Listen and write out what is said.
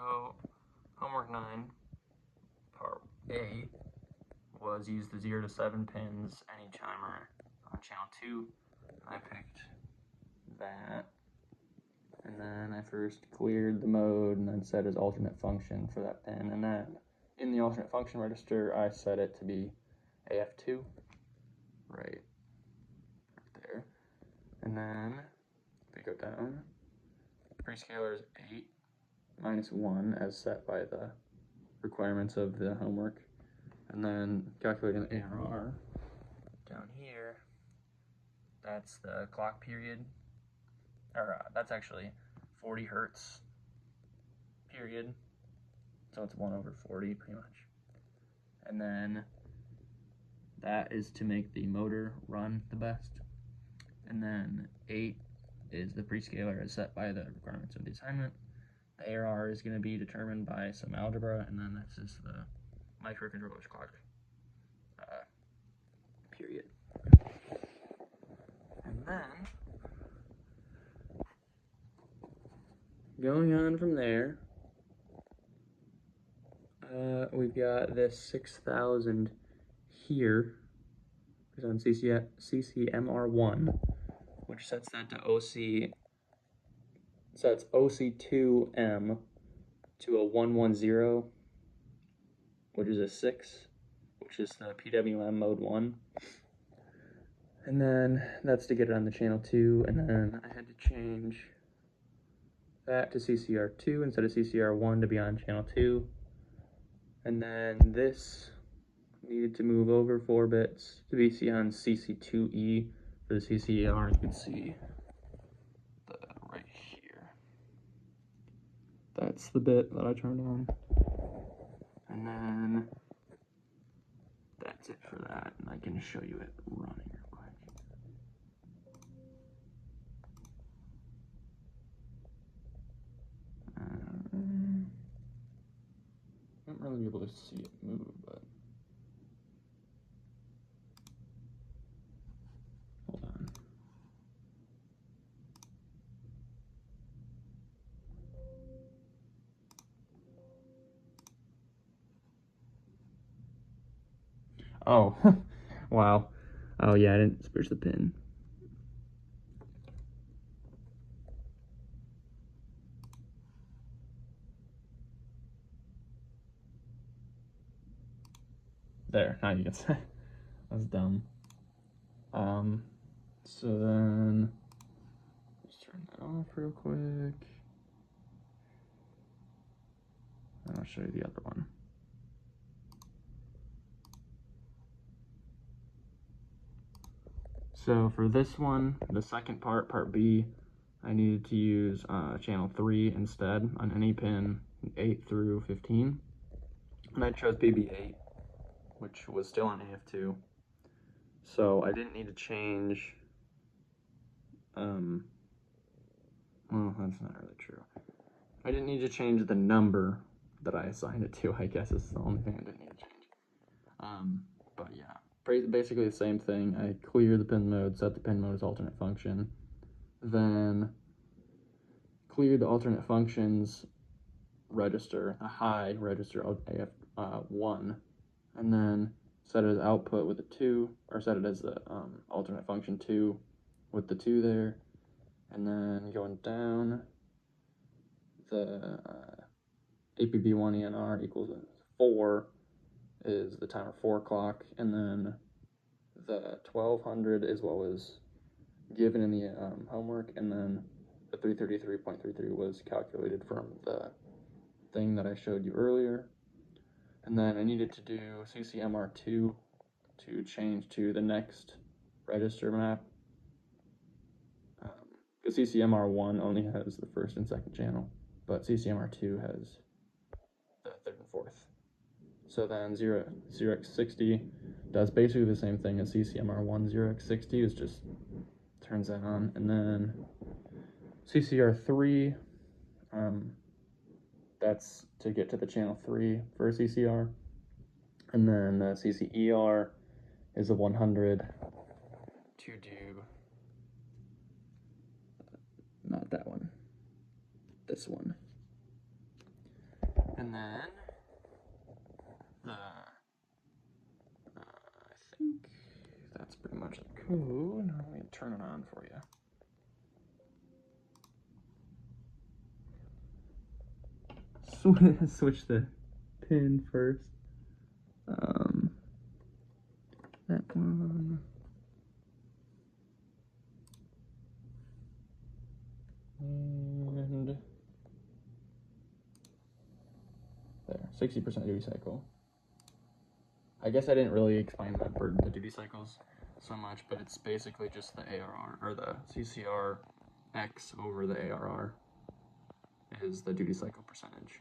So, homework 9, part A, was use the 0 to 7 pins, any chimer on channel 2. I picked that, and then I first cleared the mode and then set as alternate function for that pin, and then in the alternate function register I set it to be AF2, right there. And then if we go down, prescaler is 8 minus 1 as set by the requirements of the homework, and then calculating the ARR down here, that's the clock period, or that's actually 40 hertz period, so it's 1/40 pretty much. And then that is to make the motor run the best. And then 8 is the prescaler as set by the requirements of the assignment. The ARR is going to be determined by some algebra, and then this is the microcontroller's clock period. And then going on from there, we've got this 6000 here, is on CCMR1, which sets that to sets OC2M to a 110, which is a 6, which is the PWM mode 1. And then that's to get it on the channel 2, and then I had to change that to CCR2 instead of CCR1 to be on channel 2. And then this needed to move over 4 bits to be on CC2E for the CCR. You can see that right here. That's the bit that I turned on. And then that's it for that, and I can show you it running real quick. I don't really be able to see it move, but hold on. Oh, wow. Oh yeah, I didn't switch the pin. There, now you can see. That's dumb. So then, let's turn that off real quick. And I'll show you the other one. So for this one, the second part, part B, I needed to use channel 3 instead on any pin 8 through 15. And I chose BB8, which was still on AF2. So I didn't need to change, well, that's not really true. I didn't need to change the number that I assigned it to, I guess is the only thing I didn't need to change. But yeah, basically the same thing. I clear the pin mode, set the pin mode as alternate function, then clear the alternate functions register, a high register AF1, and then set it as output with a 2, or set it as the alternate function 2 with the 2 there, and then going down, the APB1 ENR equals 4 is the timer 4 clock, and then the 1200 is what was given in the homework, and then the 333.33 was calculated from the thing that I showed you earlier. And then I needed to do CCMR2 to change to the next register map. Because CCMR1 only has the first and second channel, but CCMR2 has the third and fourth. So then 0x60 does basically the same thing as CCMR1. 0x60 is just turns that on, and then CCR3, that's to get to the channel 3 for CCR, and then CCER is a 100 to do, not that one, this one. And then I think that's pretty much the code. Now let me turn it on for you. Switch the pin first. That one. And there, 60% duty cycle. I guess I didn't really explain the duty cycles so much, but it's basically just the ARR, or the CCR X over the ARR is the duty cycle percentage.